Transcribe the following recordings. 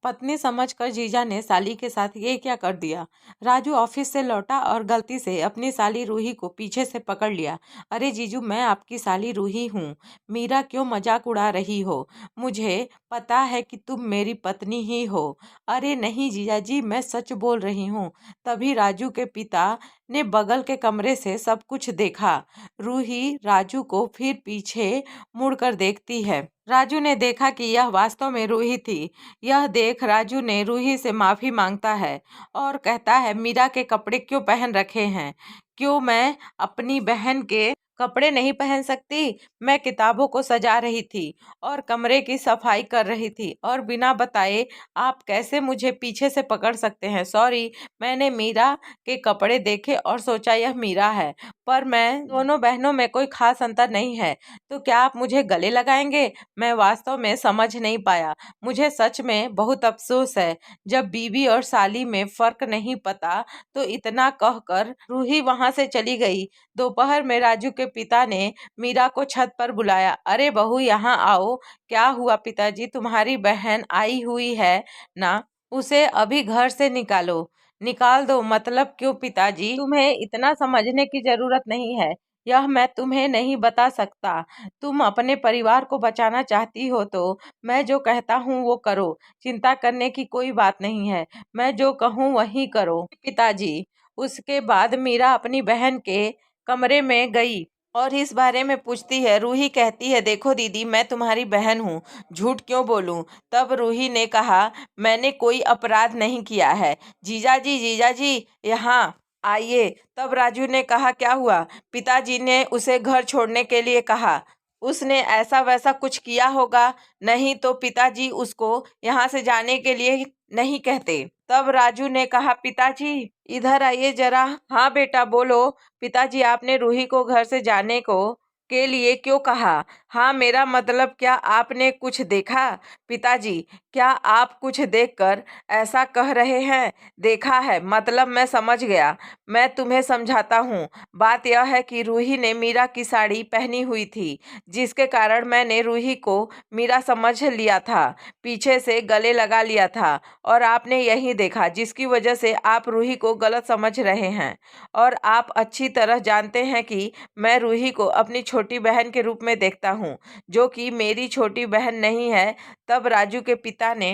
पत्नी समझकर जीजा ने साली के साथ ये क्या कर दिया। राजू ऑफिस से लौटा और गलती से अपनी साली रूही को पीछे से पकड़ लिया। अरे जीजू, मैं आपकी साली रूही हूँ। मीरा क्यों मजाक उड़ा रही हो? मुझे पता है कि तुम मेरी पत्नी ही हो। अरे नहीं जीजा जी, मैं सच बोल रही हूँ। तभी राजू के पिता ने बगल के कमरे से सब कुछ देखा। रूही राजू को फिर पीछे मुड़कर देखती है। राजू ने देखा कि यह वास्तव में रूही थी। यह देख राजू ने रूही से माफी मांगता है और कहता है, मीरा के कपड़े क्यों पहन रखे हैं? क्यों मैं अपनी बहन के कपड़े नहीं पहन सकती? मैं किताबों को सजा रही थी और कमरे की सफाई कर रही थी और बिना बताए आप कैसे मुझे पीछे से पकड़ सकते हैं? सॉरी, मैंने मीरा के कपड़े देखे और सोचा यह मीरा है, पर मैं दोनों बहनों में कोई खास अंतर नहीं है। तो क्या आप मुझे गले लगाएंगे? मैं वास्तव में समझ नहीं पाया। मुझे सच में बहुत अफसोस है। जब बीवी और साली में फर्क नहीं पता तो इतना कहकर रूही वहां से चली गई। दोपहर में राजू के पिता ने मीरा को छत पर बुलाया। अरे बहू, यहाँ आओ। क्या हुआ पिताजी? तुम्हारी बहन आई हुई है ना? उसे अभी घर से निकालो। निकाल दो मतलब क्यों पिताजी? तुम्हें इतना समझने की जरूरत नहीं है। यह मैं तुम्हें नहीं बता सकता। तुम अपने परिवार को बचाना चाहती हो तो मैं जो कहता हूँ वो करो। चिंता करने की कोई बात नहीं है। मैं जो कहूँ वही करो पिताजी। उसके बाद मीरा अपनी बहन के कमरे में गई और इस बारे में पूछती है। रूही कहती है, देखो दीदी, मैं तुम्हारी बहन हूँ, झूठ क्यों बोलूं? तब रूही ने कहा, मैंने कोई अपराध नहीं किया है। जीजा जी यहाँ आइए। तब राजू ने कहा, क्या हुआ? पिताजी ने उसे घर छोड़ने के लिए कहा। उसने ऐसा वैसा कुछ किया होगा, नहीं तो पिताजी उसको यहाँ से जाने के लिए नहीं कहते। तब राजू ने कहा, पिताजी इधर आइए जरा। हाँ बेटा बोलो। पिताजी, आपने रूही को घर से जाने को के लिए क्यों कहा? हाँ, मेरा मतलब क्या आपने कुछ देखा? पिताजी, क्या आप कुछ देखकर ऐसा कह रहे हैं? देखा है मतलब मैं समझ गया। मैं तुम्हें समझाता हूँ। बात यह है कि रूही ने मीरा की साड़ी पहनी हुई थी, जिसके कारण मैंने रूही को मीरा समझ लिया था, पीछे से गले लगा लिया था और आपने यही देखा, जिसकी वजह से आप रूही को गलत समझ रहे हैं। और आप अच्छी तरह जानते हैं कि मैं रूही को अपनी छोटी बहन के रूप में देखता हूँ, जो कि मेरी छोटी बहन नहीं है। तब राजू के पिता ने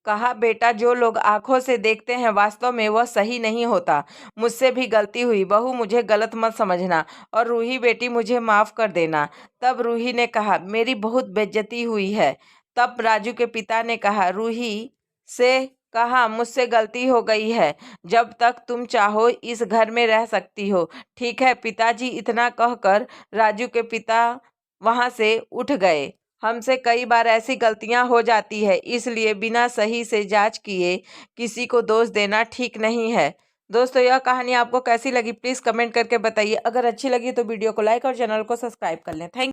कहा, बेटा, जो लोग आंखों से देखते हैं वास्तव में वह सही नहीं होता। मुझसे भी गलती हुई, बहू मुझे गलत मत समझना और रूही बेटी मुझे माफ कर देना। तब रूही ने कहा, मेरी बहुत बेइज्जती हुई है। तब राजू के पिता ने कहा, रूही से कहा, मुझसे गलती हो गई है, जब तक तुम चाहो इस घर में रह सकती हो। ठीक है पिताजी। इतना कहकर राजू के पिता वहां से उठ गए। हमसे कई बार ऐसी गलतियां हो जाती है, इसलिए बिना सही से जांच किए किसी को दोष देना ठीक नहीं है। दोस्तों, यह कहानी आपको कैसी लगी प्लीज कमेंट करके बताइए। अगर अच्छी लगी तो वीडियो को लाइक और चैनल को सब्सक्राइब कर लें। थैंक